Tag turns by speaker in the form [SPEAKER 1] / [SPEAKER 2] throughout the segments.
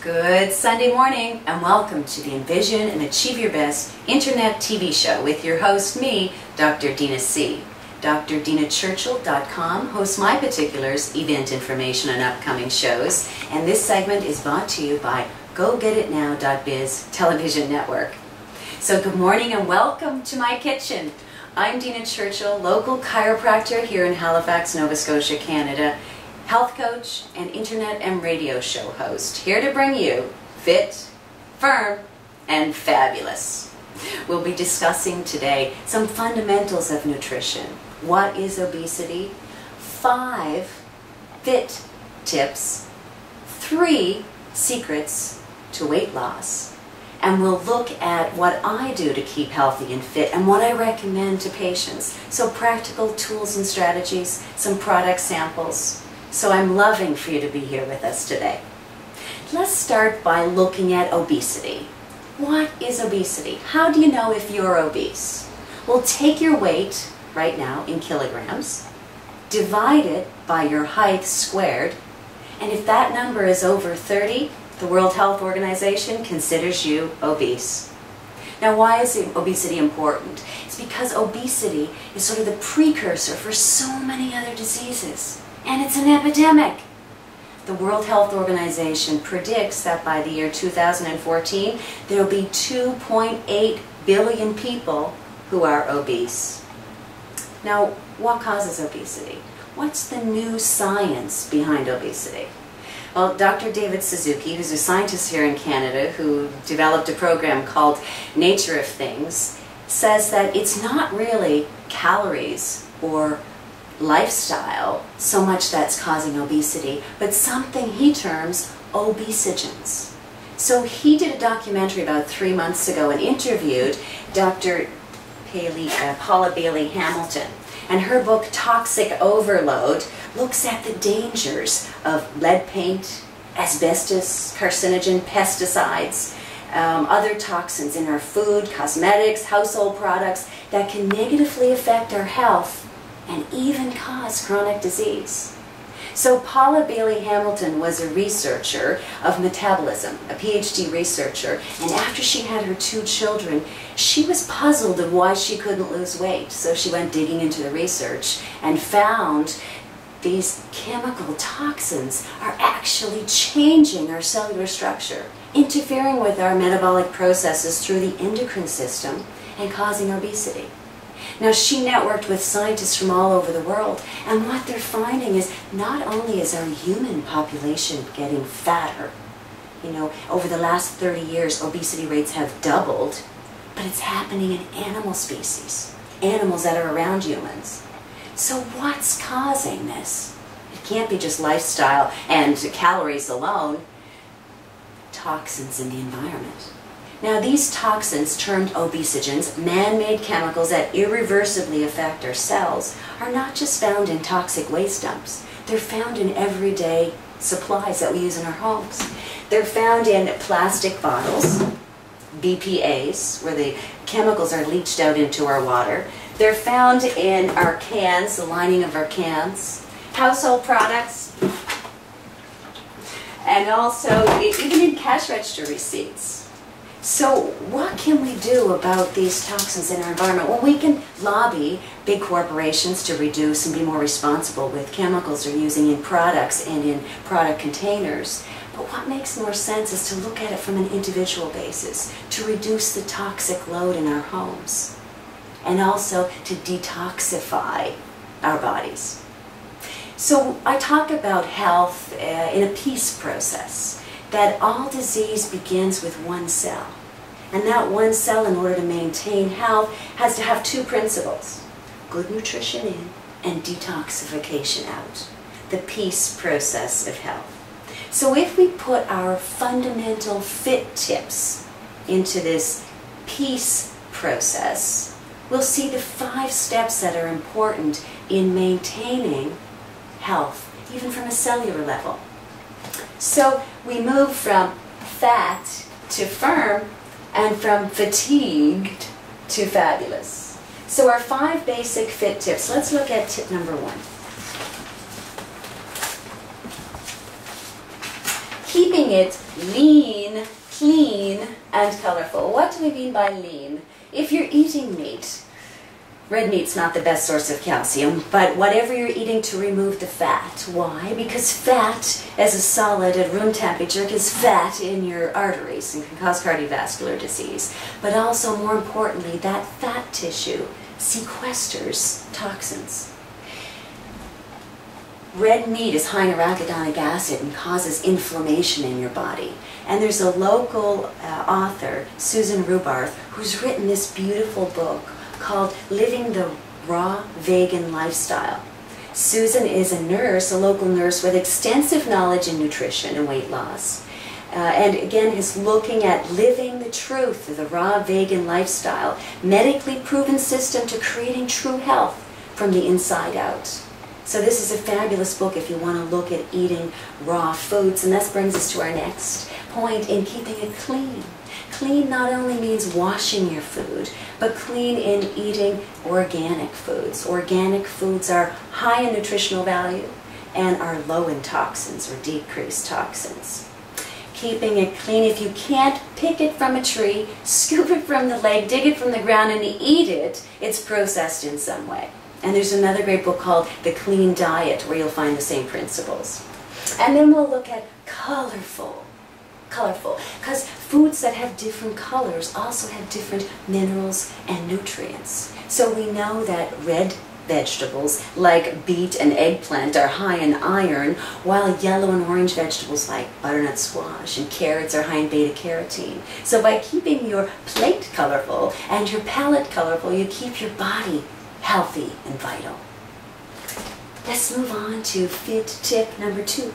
[SPEAKER 1] Good Sunday morning and welcome to the Envision and Achieve Your Best Internet TV show with your host, me, Dr. Dina C. DrDinaChurchill.com hosts my particulars, event information on upcoming shows, and this segment is brought to you by GoGetItNow.biz television network. So good morning and welcome to my kitchen. I'm Dina Churchill, local chiropractor here in Halifax, Nova Scotia, Canada, health coach and internet and radio show host, here to bring you fit, firm, and fabulous. We'll be discussing today some fundamentals of nutrition. What is obesity? 5 fit tips, 3 secrets to weight loss, and we'll look at what I do to keep healthy and fit and what I recommend to patients. So practical tools and strategies, some product samples. So I'm loving for you to be here with us today. Let's start by looking at obesity. What is obesity? How do you know if you're obese? Well, take your weight right now in kilograms, divide it by your height squared, and if that number is over 30, the World Health Organization considers you obese. Now, why is obesity important? It's because obesity is sort of the precursor for so many other diseases. And it's an epidemic. The World Health Organization predicts that by the year 2014, there will be 2.8 billion people who are obese. Now, what causes obesity? What's the new science behind obesity? Well, Dr. David Suzuki, who's a scientist here in Canada who developed a program called Nature of Things, says that it's not really calories or lifestyle so much that's causing obesity, but something he terms obesogens. So he did a documentary about 3 months ago and interviewed Dr. Paula Bailey Hamilton, and her book Toxic Overload looks at the dangers of lead paint, asbestos, carcinogen, pesticides, other toxins in our food, cosmetics, household products that can negatively affect our health and even cause chronic disease. So Paula Bailey Hamilton was a researcher of metabolism, a PhD researcher, and after she had her 2 children, she was puzzled of why she couldn't lose weight. So she went digging into the research and found these chemical toxins are actually changing our cellular structure, interfering with our metabolic processes through the endocrine system and causing obesity. Now, she networked with scientists from all over the world, and what they're finding is not only is our human population getting fatter, over the last 30 years, obesity rates have doubled, but it's happening in animal species, animals that are around humans. So what's causing this? It can't be just lifestyle and calories alone. Toxins in the environment. Now, these toxins, termed obesogens, man-made chemicals that irreversibly affect our cells, are not just found in toxic waste dumps. They're found in everyday supplies that we use in our homes. They're found in plastic bottles, BPAs, where the chemicals are leached out into our water. They're found in our cans, the lining of our cans, household products, and also even in cash register receipts. So what can we do about these toxins in our environment? Well, we can lobby big corporations to reduce and be more responsible with chemicals they're using in products and in product containers. But what makes more sense is to look at it from an individual basis, to reduce the toxic load in our homes, and also to detoxify our bodies. So I talk about health in a peace process, that all disease begins with one cell. And that one cell, in order to maintain health, has to have 2 principles: good nutrition in and detoxification out. The peace process of health. So if we put our fundamental fit tips into this peace process, we'll see the 5 steps that are important in maintaining health, even from a cellular level. So we move from fat to firm and from fatigued to fabulous. So our 5 basic fit tips. Let's look at tip number 1. keeping it lean, clean, and colorful. What do we mean by lean? If you're eating meat, red meat's not the best source of calcium, but whatever you're eating to remove the fat. Why? Because fat, as a solid at room temperature, gives fat in your arteries and can cause cardiovascular disease. But also, more importantly, that fat tissue sequesters toxins. Red meat is high in arachidonic acid and causes inflammation in your body. And there's a local author, Susan Rubarth, who's written this beautiful book called Living the Raw Vegan Lifestyle. Susan is a nurse, a local nurse with extensive knowledge in nutrition and weight loss. And again, is looking at living the truth of the raw vegan lifestyle, medically proven system to creating true health from the inside out. So this is a fabulous book if you want to look at eating raw foods. And this brings us to our next point in keeping it clean. Clean not only means washing your food, but clean in eating organic foods. Organic foods are high in nutritional value and are low in toxins or decreased toxins. Keeping it clean, if you can't pick it from a tree, scoop it from the lake, dig it from the ground and eat it, it's processed in some way. And there's another great book called The Clean Diet where you'll find the same principles. And then we'll look at colorful, because foods that have different colors also have different minerals and nutrients. So we know that red vegetables like beet and eggplant are high in iron, while yellow and orange vegetables like butternut squash and carrots are high in beta-carotene. So by keeping your plate colorful and your palate colorful, you keep your body healthy and vital. Let's move on to fit tip number 2.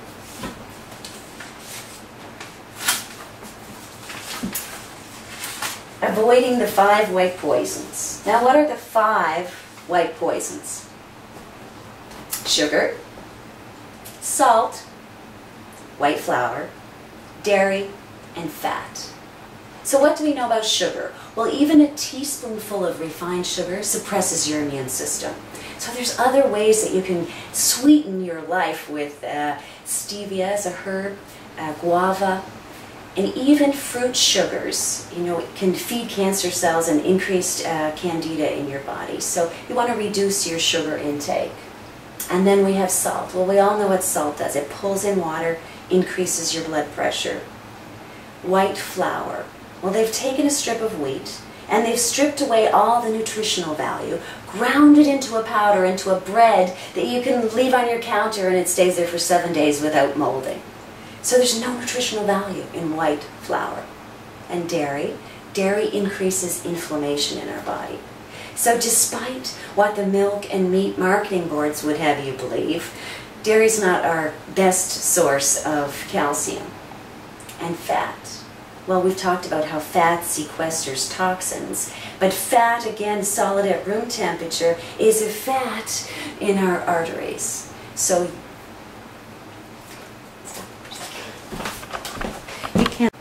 [SPEAKER 1] Avoiding the 5 white poisons. Now, what are the 5 white poisons? Sugar, salt, white flour, dairy, and fat. So what do we know about sugar? Well, even a teaspoonful of refined sugar suppresses your immune system. So there's other ways that you can sweeten your life with stevia as a herb, guava, and even fruit sugars, can feed cancer cells and increase candida in your body. So you want to reduce your sugar intake. And then we have salt. Well, we all know what salt does. It pulls in water, increases your blood pressure. White flour. Well, they've taken a strip of wheat and they've stripped away all the nutritional value, ground it into a powder, into a bread that you can leave on your counter and it stays there for 7 days without molding. So there's no nutritional value in white flour. And dairy increases inflammation in our body. So despite what the milk and meat marketing boards would have you believe, dairy's not our best source of calcium. And fat. Well, we've talked about how fat sequesters toxins, but fat, again, solid at room temperature, is a fat in our arteries. So you can't.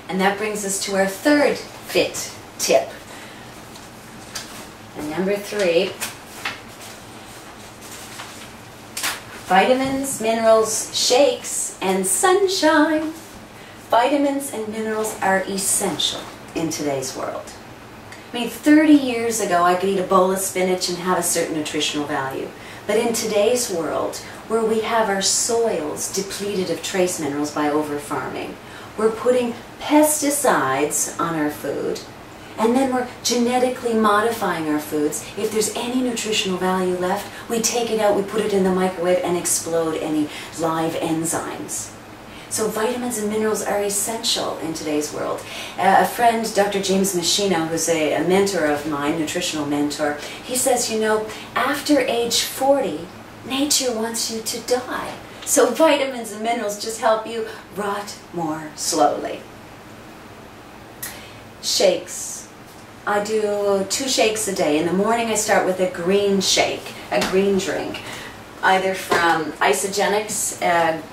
[SPEAKER 1] And that brings us to our third fit tip. And number 3, vitamins, minerals, shakes, and sunshine. Vitamins and minerals are essential in today's world. I mean, 30 years ago, I could eat a bowl of spinach and have a certain nutritional value. But in today's world, where we have our soils depleted of trace minerals by over-farming, we're putting pesticides on our food, and then we're genetically modifying our foods. If there's any nutritional value left, we take it out, we put it in the microwave, and explode any live enzymes. So vitamins and minerals are essential in today's world. A friend, Dr. James Machino, who's a mentor of mine, nutritional mentor, he says, after age 40, nature wants you to die. So vitamins and minerals just help you rot more slowly. Shakes. I do 2 shakes a day. In the morning I start with a green shake, a green drink, either from Isogenics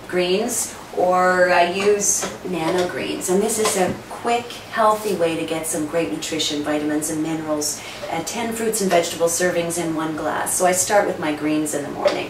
[SPEAKER 1] greens, or I use nano greens. And this is a quick, healthy way to get some great nutrition, vitamins and minerals, 10 fruits and vegetable servings in 1 glass. So I start with my greens in the morning.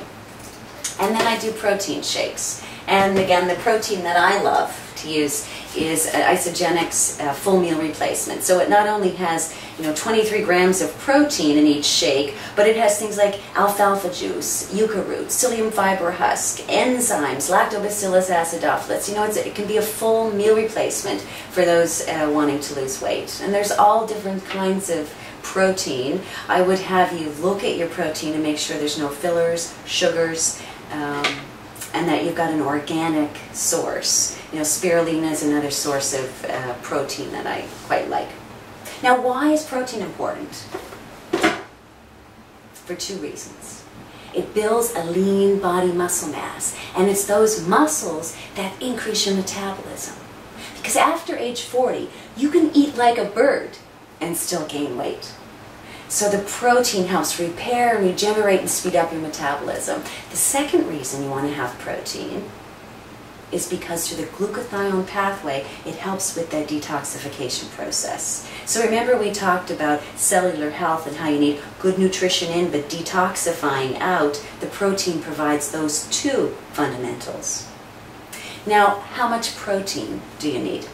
[SPEAKER 1] And then I do protein shakes. And again, the protein that I love to use is Isagenix full meal replacement. So it not only has 23 grams of protein in each shake, but it has things like alfalfa juice, yucca root, psyllium fiber husk, enzymes, lactobacillus acidophilus. It can be a full meal replacement for those wanting to lose weight. And there's all different kinds of protein. I would have you look at your protein and make sure there's no fillers, sugars, and that you've got an organic source. Spirulina is another source of protein that I quite like. Now, why is protein important? For two reasons. It builds a lean body muscle mass, and it's those muscles that increase your metabolism. Because after age 40, you can eat like a bird and still gain weight. So the protein helps repair, regenerate, and speed up your metabolism. The second reason you want to have protein is because through the glutathione pathway, it helps with the detoxification process. So remember we talked about cellular health and how you need good nutrition in, but detoxifying out. The protein provides those two fundamentals. Now, how much protein do you need?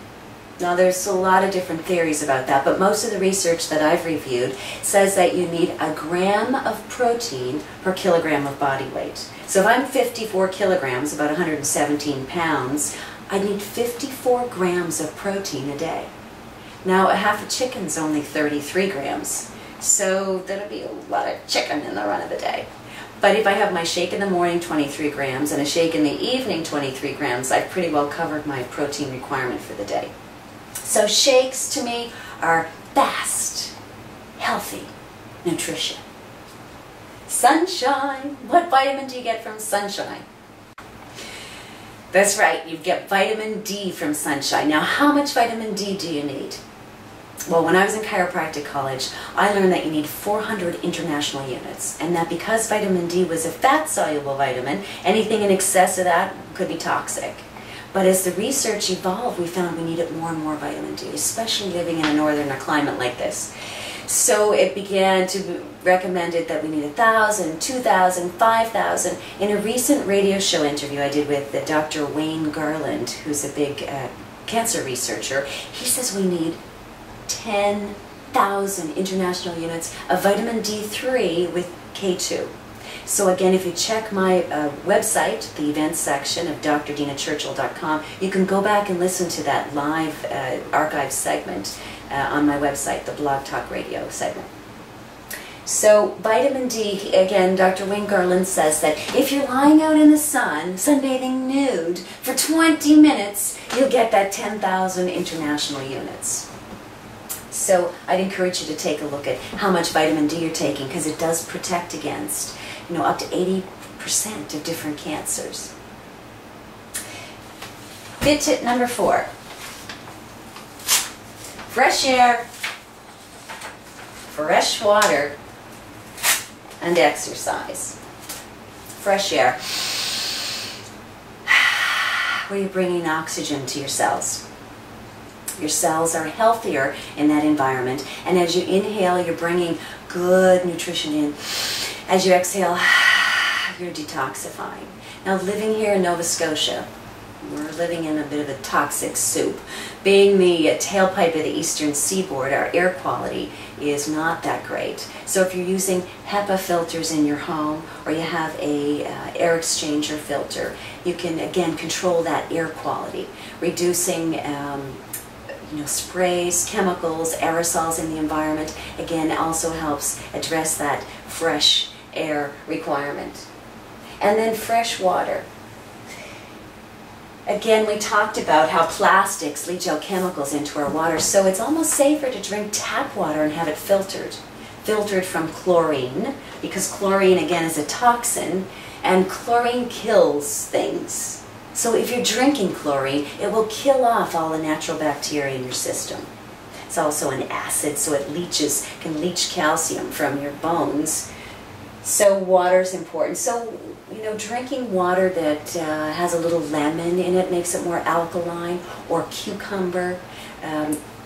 [SPEAKER 1] Now, there's a lot of different theories about that, but most of the research that I've reviewed says that you need a gram of protein per kilogram of body weight. So if I'm 54 kilograms, about 117 pounds, I need 54 grams of protein a day. Now, a half a chicken's only 33 grams, so that'll be a lot of chicken in the run of the day. But if I have my shake in the morning, 23 grams, and a shake in the evening, 23 grams, I've pretty well covered my protein requirement for the day. So shakes to me are fast, healthy nutrition. Sunshine. What vitamin do you get from sunshine? That's right, you get vitamin D from sunshine. Now, how much vitamin D do you need? Well, when I was in chiropractic college, I learned that you need 400 international units, and that because vitamin D was a fat-soluble vitamin, anything in excess of that could be toxic. But as the research evolved, we found we needed more and more vitamin D, especially living in a northern climate like this. So it began to be recommended that we need 1,000, 2,000, 5,000. In a recent radio show interview I did with Dr. Wayne Garland, who's a big cancer researcher, he says we need 10,000 international units of vitamin D3 with K2. So again, if you check my website, the events section of drdinachurchill.com, you can go back and listen to that live archive segment on my website, the Blog Talk Radio segment. So vitamin D, again, Dr. Wayne Garland says that if you're lying out in the sun, sunbathing nude, for 20 minutes, you'll get that 10,000 international units. So I'd encourage you to take a look at how much vitamin D you're taking, because it does protect against up to 80% of different cancers. Fit tip number 4. Fresh air, fresh water, and exercise. Fresh air. Where you're bringing oxygen to your cells. Your cells are healthier in that environment, and as you inhale, you're bringing good nutrition in. As you exhale, you're detoxifying. Now, living here in Nova Scotia, we're living in a bit of a toxic soup. Being the tailpipe of the eastern seaboard, our air quality is not that great. So if you're using HEPA filters in your home, or you have a air exchanger filter, you can again control that air quality, reducing sprays, chemicals, aerosols in the environment. Again, also helps address that fresh air requirement. And then fresh water. Again, we talked about how plastics leach out chemicals into our water, so it's almost safer to drink tap water and have it filtered. Filtered from chlorine, because chlorine, again, is a toxin, and chlorine kills things. So if you're drinking chlorine, it will kill off all the natural bacteria in your system. It's also an acid, so it can leach calcium from your bones. So water is important. So, drinking water that has a little lemon in it makes it more alkaline, or cucumber,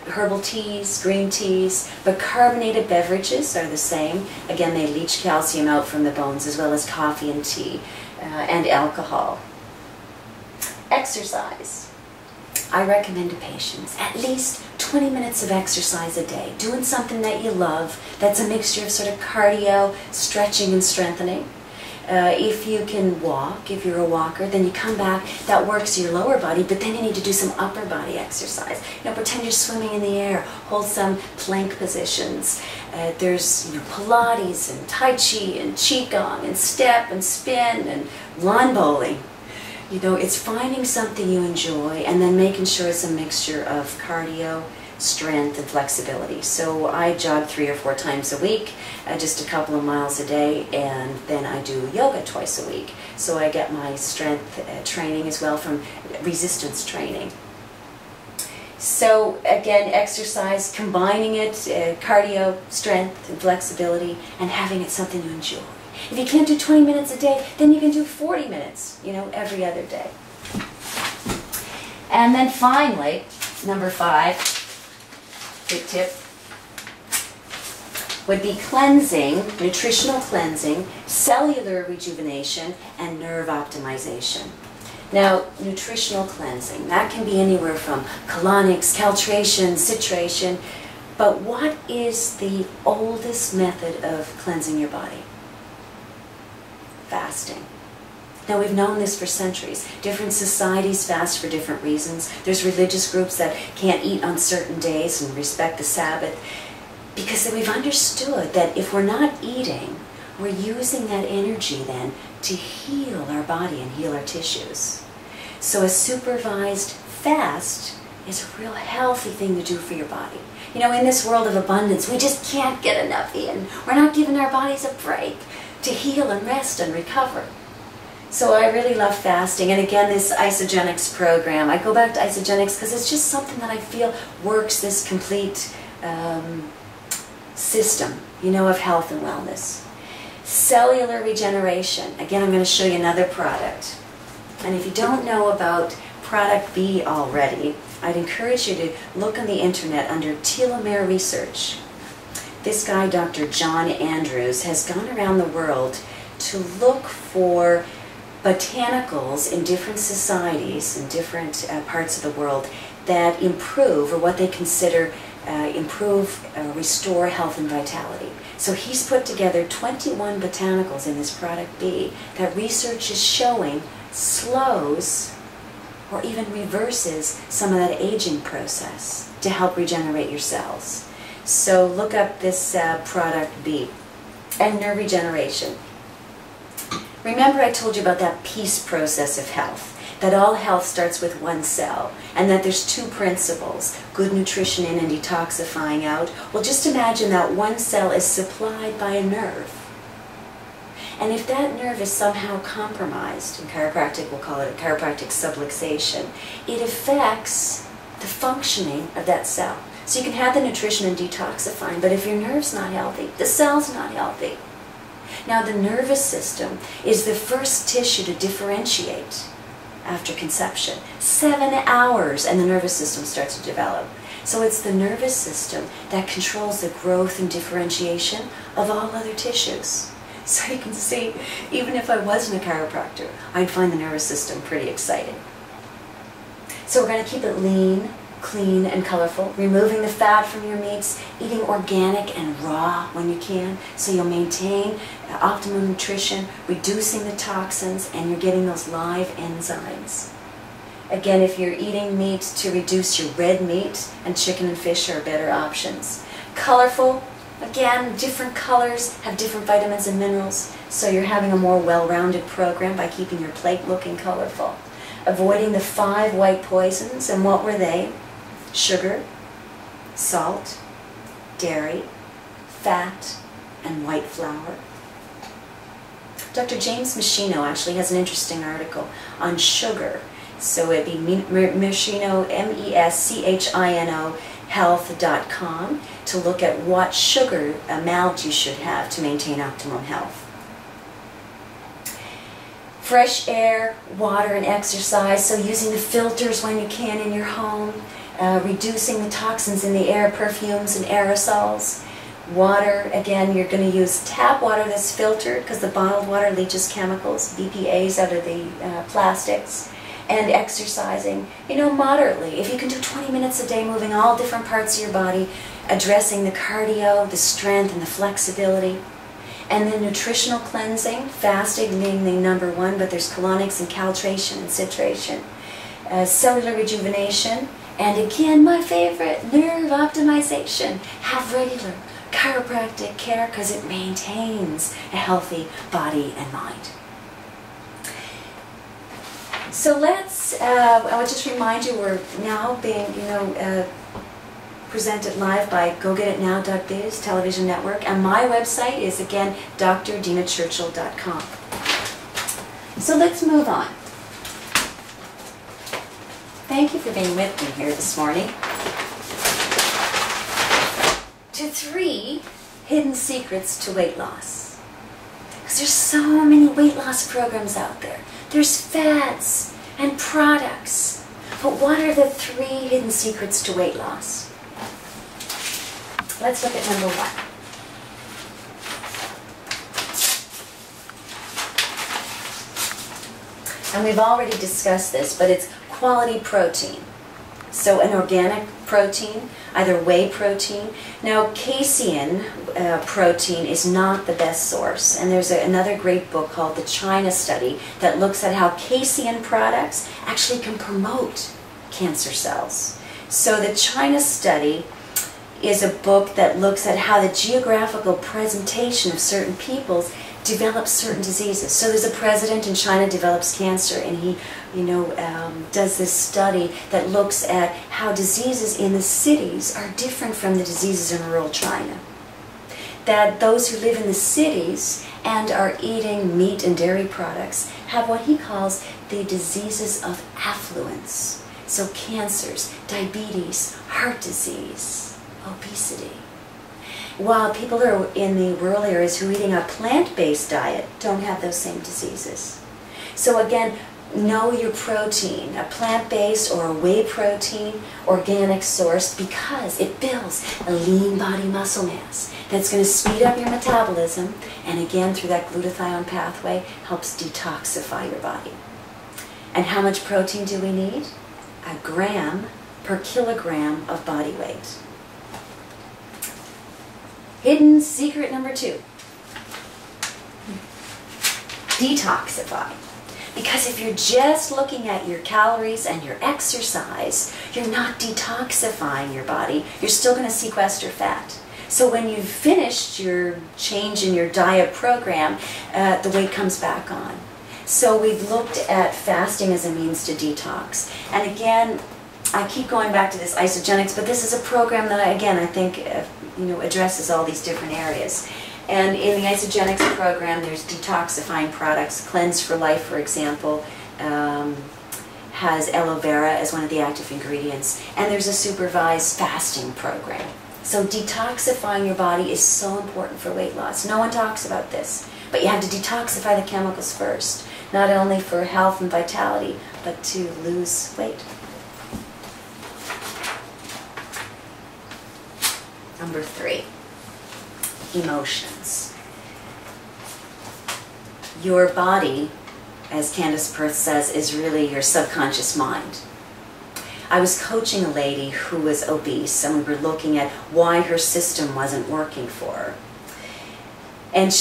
[SPEAKER 1] herbal teas, green teas, but carbonated beverages are the same. Again, they leach calcium out from the bones, as well as coffee and tea, and alcohol. exercise. I recommend to patients at least 20 minutes of exercise a day, doing something that you love, that's a mixture of sort of cardio, stretching, and strengthening. If you can walk, if you're a walker, then you come back, that works your lower body, but then you need to do some upper body exercise. Pretend you're swimming in the air, hold some plank positions. There's Pilates and Tai Chi and Qigong and step and spin and lawn bowling. It's finding something you enjoy and then making sure it's a mixture of cardio, strength, and flexibility. So I jog 3 or 4 times a week, just a couple of miles a day, and then I do yoga twice a week. So I get my strength training as well from resistance training. So again, exercise, combining it, cardio, strength, and flexibility, and having it something you enjoy. If you can't do 20 minutes a day, then you can do 40 minutes, every other day. And then finally, number 5, good tip, would be cleansing, nutritional cleansing, cellular rejuvenation, and nerve optimization. Now, nutritional cleansing, that can be anywhere from colonics, caltration, citration, but what is the oldest method of cleansing your body? Fasting. Now, we've known this for centuries. Different societies fast for different reasons. There's religious groups that can't eat on certain days and respect the Sabbath, because we've understood that if we're not eating, we're using that energy then to heal our body and heal our tissues. So a supervised fast is a real healthy thing to do for your body. In this world of abundance, we just can't get enough in. We're not giving our bodies a break to heal and rest and recover. So I really love fasting. And again, this Isogenics program, I go back to Isogenics because it's just something that I feel works this complete system, of health and wellness. Cellular regeneration. Again, I'm going to show you another product. And if you don't know about product B already, I'd encourage you to look on the internet under telomere research. This guy, Dr. John Andrews, has gone around the world to look for botanicals in different societies, in different parts of the world, that improve, or what they consider restore health and vitality. So he's put together 21 botanicals in this product B that research is showing slows or even reverses some of that aging process to help regenerate your cells. So look up this product B. And nerve regeneration. Remember I told you about that peace process of health, that all health starts with one cell, and that there's 2 principles, good nutrition in and detoxifying out. Well, just imagine that one cell is supplied by a nerve. And if that nerve is somehow compromised, in chiropractic we'll call it a chiropractic subluxation, it affects the functioning of that cell. So you can have the nutrition and detoxifying, but if your nerve's not healthy, the cell's not healthy. Now, the nervous system is the first tissue to differentiate after conception. 7 hours and the nervous system starts to develop. So it's the nervous system that controls the growth and differentiation of all other tissues. So you can see, even if I wasn't a chiropractor, I'd find the nervous system pretty exciting. So we're going to keep it lean, clean, and colorful, removing the fat from your meats, eating organic and raw when you can, so you'll maintain optimum nutrition, reducing the toxins, and you're getting those live enzymes. Again, if you're eating meat, to reduce your red meat, and chicken and fish are better options. Colorful, again, different colors have different vitamins and minerals, so you're having a more well-rounded program by keeping your plate looking colorful. Avoiding the 5 white poisons, and what were they? Sugar, salt, dairy, fat, and white flour. Dr. James Machino actually has an interesting article on sugar. So it'd be Machino, M-E-S-C-H-I-N-O, health.com, to look at what sugar amount you should have to maintain optimum health. Fresh air, water, and exercise, so using the filters when you can in your home, reducing the toxins in the air, perfumes and aerosols. Water, again, you're going to use tap water that's filtered because the bottled water leaches chemicals, BPAs, out of the plastics. and exercising, moderately. If you can do 20 minutes a day, moving all different parts of your body, addressing the cardio, the strength, and the flexibility. And then nutritional cleansing, fasting being the number one, but there's colonics and caltration and citration. Cellular rejuvenation, and again, my favorite, nerve optimization. Have regular chiropractic care because it maintains a healthy body and mind. So let's, I would just remind you, we're now being, presented live by GoGetItNow.biz, television network, and my website is, again, drdinachurchill.com. So let's move on. Thank you for being with me here this morning. To 3 hidden secrets to weight loss. Because there's so many weight loss programs out there. There's fads and products. But what are the 3 hidden secrets to weight loss? Let's look at number 1. And we've already discussed this, but it's quality protein. So an organic protein, either whey protein. Now, casein protein is not the best source. And there's another great book called The China Study that looks at how casein products actually can promote cancer cells. So the China Study is a book that looks at how the geographical presentation of certain peoples develops certain diseases. So there's a president in China develops cancer, and he, does this study that looks at how diseases in the cities are different from the diseases in rural China. That those who live in the cities and are eating meat and dairy products have what he calls the diseases of affluence. So cancers, diabetes, heart disease, obesity. While people who are in the rural areas who are eating a plant-based diet don't have those same diseases. So again, know your protein, a plant-based or a whey protein, organic source, because it builds a lean body muscle mass that's going to speed up your metabolism, and again, through that glutathione pathway, helps detoxify your body. And how much protein do we need? 1 gram per kilogram of body weight. Hidden secret number 2. Detoxify. Because if you're just looking at your calories and your exercise, you're not detoxifying your body. You're still going to sequester fat. So when you've finished your change in your diet program, the weight comes back on. So we've looked at fasting as a means to detox. And again, I keep going back to this isogenics, but this is a program that, I think, addresses all these different areas. And in the isogenics program, there's detoxifying products. Cleanse for Life, for example, has aloe vera as one of the active ingredients. And there's a supervised fasting program. So detoxifying your body is so important for weight loss. No one talks about this, but you have to detoxify the chemicals first, not only for health and vitality, but to lose weight. Number 3, emotions. Your body, as Candace Perth says, is really your subconscious mind. I was coaching a lady who was obese, and we were looking at why her system wasn't working for her. And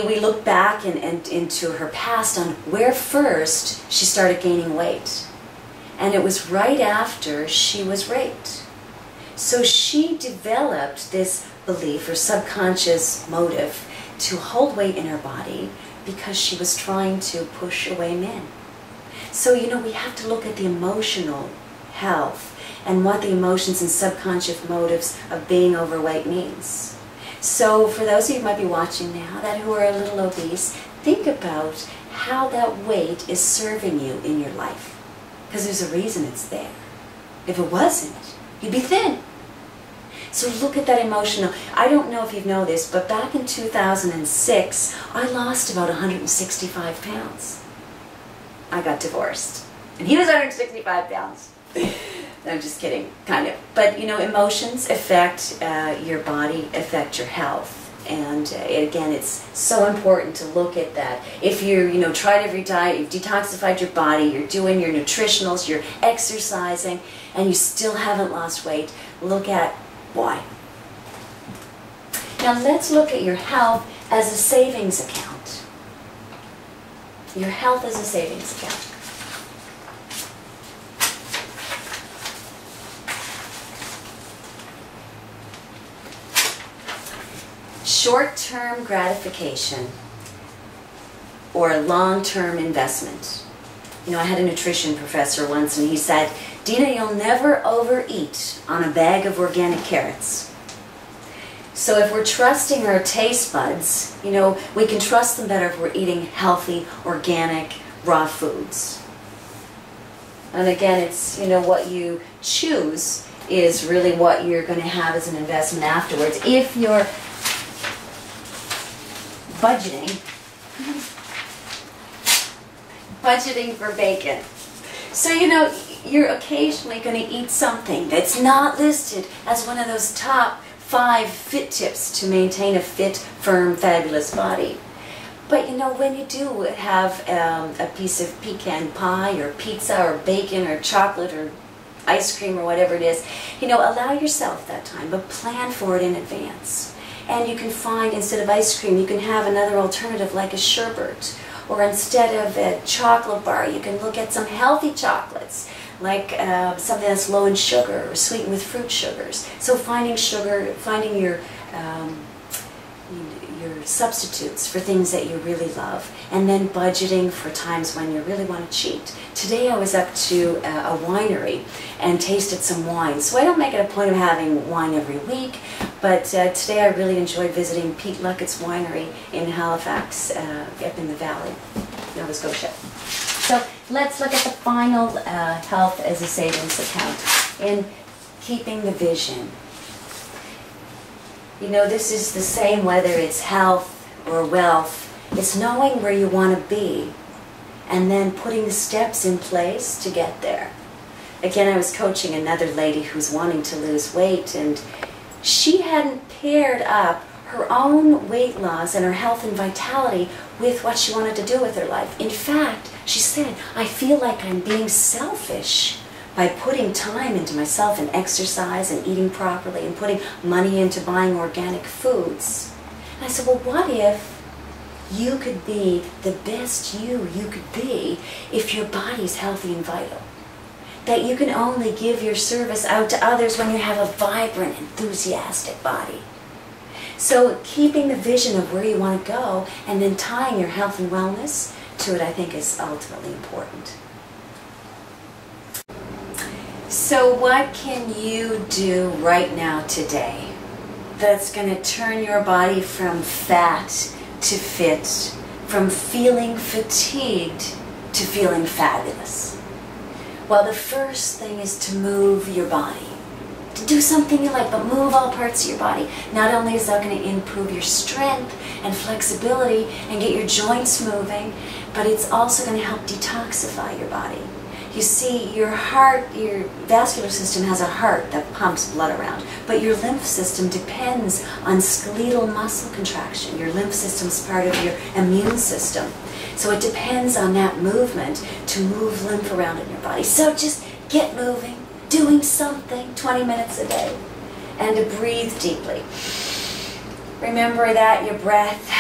[SPEAKER 1] we looked back into her past on where first she started gaining weight. And it was right after she was raped. So she developed this belief or subconscious motive to hold weight in her body because she was trying to push away men. So, we have to look at the emotional health and what the emotions and subconscious motives of being overweight means. So for those of you who might be watching now who are a little obese, think about how that weight is serving you in your life. Because there's a reason it's there. If it wasn't, you'd be thin. So look at that emotional. I don't know if you know this, but back in 2006, I lost about 165 pounds. I got divorced. And he was 165 pounds. I'm just kidding, kind of. But, emotions affect your body, affect your health. And again, it's so important to look at that. If you're, tried every diet, you've detoxified your body, you're doing your nutritionals, you're exercising, and you still haven't lost weight, look at why. Now let's look at your health as a savings account. Your health as a savings account. Short-term gratification or long-term investment. I had a nutrition professor once, and he said, Dina, you'll never overeat on a bag of organic carrots. So if we're trusting our taste buds, we can trust them better if we're eating healthy, organic, raw foods. And again, it's, what you choose is really what you're going to have as an investment afterwards. If you're budgeting for bacon. So, you're occasionally going to eat something that's not listed as one of those top 5 fit tips to maintain a fit, firm, fabulous body. But when you do have a piece of pecan pie or pizza or bacon or chocolate or ice cream or whatever it is, allow yourself that time, but plan for it in advance. And you can find, instead of ice cream, you can have another alternative like a sherbet. Or instead of a chocolate bar, you can look at some healthy chocolates, like something that's low in sugar or sweetened with fruit sugars. So finding your substitutes for things that you really love, and then budgeting for times when you really want to cheat. Today I was up to a winery and tasted some wine. So I don't make it a point of having wine every week, but today I really enjoyed visiting Pete Luckett's winery in Halifax, up in the valley, Nova Scotia. So let's look at the final health as a savings account in keeping the vision. This is the same whether it's health or wealth. It's knowing where you want to be and then putting the steps in place to get there. Again, I was coaching another lady who's wanting to lose weight, and she hadn't paired up her own weight loss and her health and vitality with what she wanted to do with her life. In fact, she said, I feel like I'm being selfish by putting time into myself and exercise and eating properly and putting money into buying organic foods. And I said, well, what if you could be the best you could be if your body's healthy and vital? That you can only give your service out to others when you have a vibrant, enthusiastic body. So keeping the vision of where you want to go and then tying your health and wellness to it, I think, is ultimately important. So what can you do right now today that's going to turn your body from fat to fit, from feeling fatigued to feeling fabulous? Well, the first thing is to move your body. To do something you like, but move all parts of your body. Not only is that going to improve your strength and flexibility and get your joints moving, but it's also going to help detoxify your body. You see, your heart, your vascular system has a heart that pumps blood around, but your lymph system depends on skeletal muscle contraction. Your lymph system is part of your immune system. So it depends on that movement to move lymph around in your body. So just get moving, doing something 20 minutes a day, and to breathe deeply. Remember that your breath,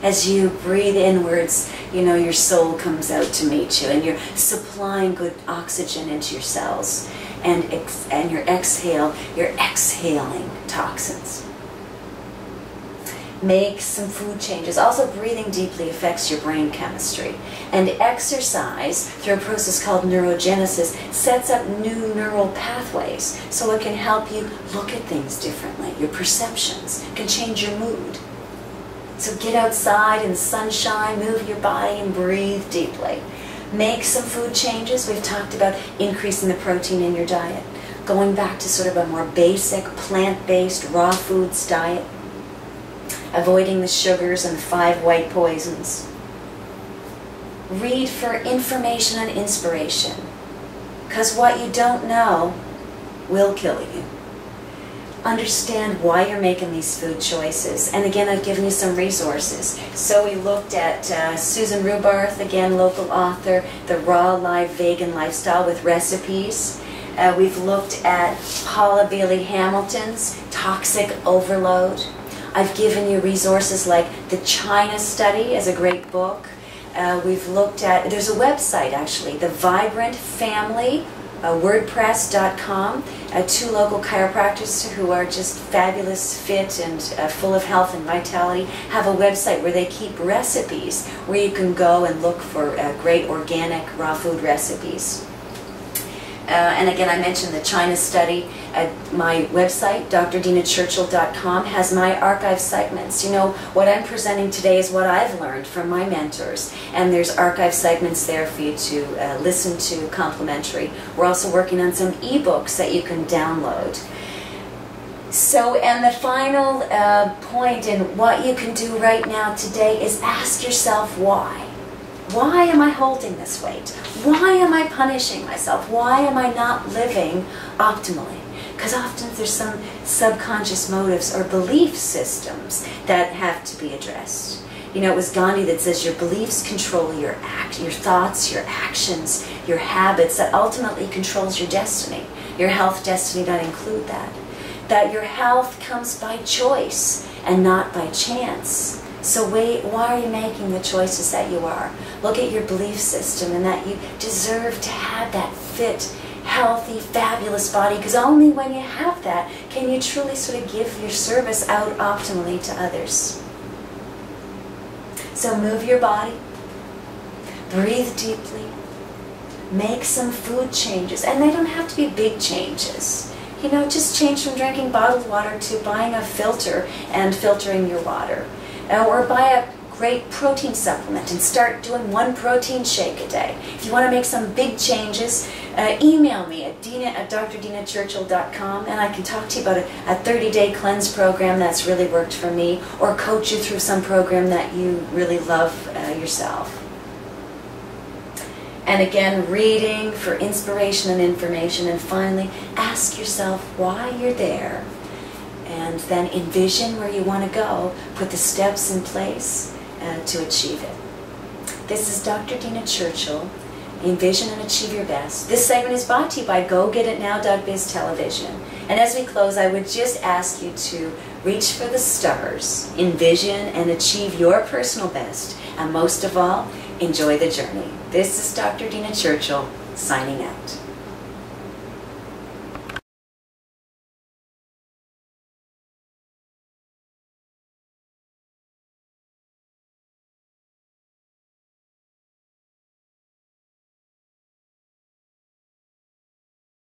[SPEAKER 1] as you breathe inwards, your soul comes out to meet you, and you're supplying good oxygen into your cells, and you're exhaling toxins. Make some food changes. Also, breathing deeply affects your brain chemistry. And exercise, through a process called neurogenesis, sets up new neural pathways, so it can help you look at things differently. Your perceptions can change your mood. So get outside in the sunshine, move your body, and breathe deeply. Make some food changes. We've talked about increasing the protein in your diet, going back to sort of a more basic, plant-based, raw foods diet, avoiding the sugars and the 5 white poisons. Read for information and inspiration, because what you don't know will kill you. understand why you're making these food choices. And again, I've given you some resources. So we looked at Susan Rubarth, again, local author, The Raw Live Vegan Lifestyle with Recipes. We've looked at Paula Bailey Hamilton's Toxic Overload. I've given you resources like The China Study is a great book. We've looked at, there's a website actually, The Vibrant Family, WordPress.com. Two local chiropractors who are just fabulous, fit, and full of health and vitality have a website where they keep recipes where you can go and look for great organic raw food recipes. And again, I mentioned the China Study. My website, drdinachurchill.com, has my archive segments. You know, what I'm presenting today is what I've learned from my mentors. And there's archive segments there for you to listen to complimentary. We're also working on some ebooks that you can download. So, and the final point in what you can do right now today is ask yourself why. Why am I holding this weight? Why am I punishing myself? Why am I not living optimally? Because often there's some subconscious motives or belief systems that have to be addressed. You know, it was Gandhi that says your beliefs control your thoughts, your actions, your habits, that ultimately controls your destiny. Your health destiny doesn't include that. That your health comes by choice and not by chance. So why are you making the choices that you are? Look at your belief system and that you deserve to have that fit, healthy, fabulous body, because only when you have that can you truly sort of give your service out optimally to others. So move your body, breathe deeply, make some food changes, and they don't have to be big changes. You know, just change from drinking bottled water to buying a filter and filtering your water. Or buy a great protein supplement and start doing one protein shake a day. If you want to make some big changes, email me at drdinachurchill.com and I can talk to you about a 30-day cleanse program that's really worked for me, or coach you through some program that you really love yourself. And again, reading for inspiration and information, and finally, ask yourself why you're there. And then envision where you want to go, put the steps in place to achieve it. This is Dr. Dina Churchill. Envision and achieve your best. This segment is brought to you by GoGetItNow.biz Television. And as we close, I would just ask you to reach for the stars, envision and achieve your personal best, and most of all, enjoy the journey. This is Dr. Dina Churchill, signing out.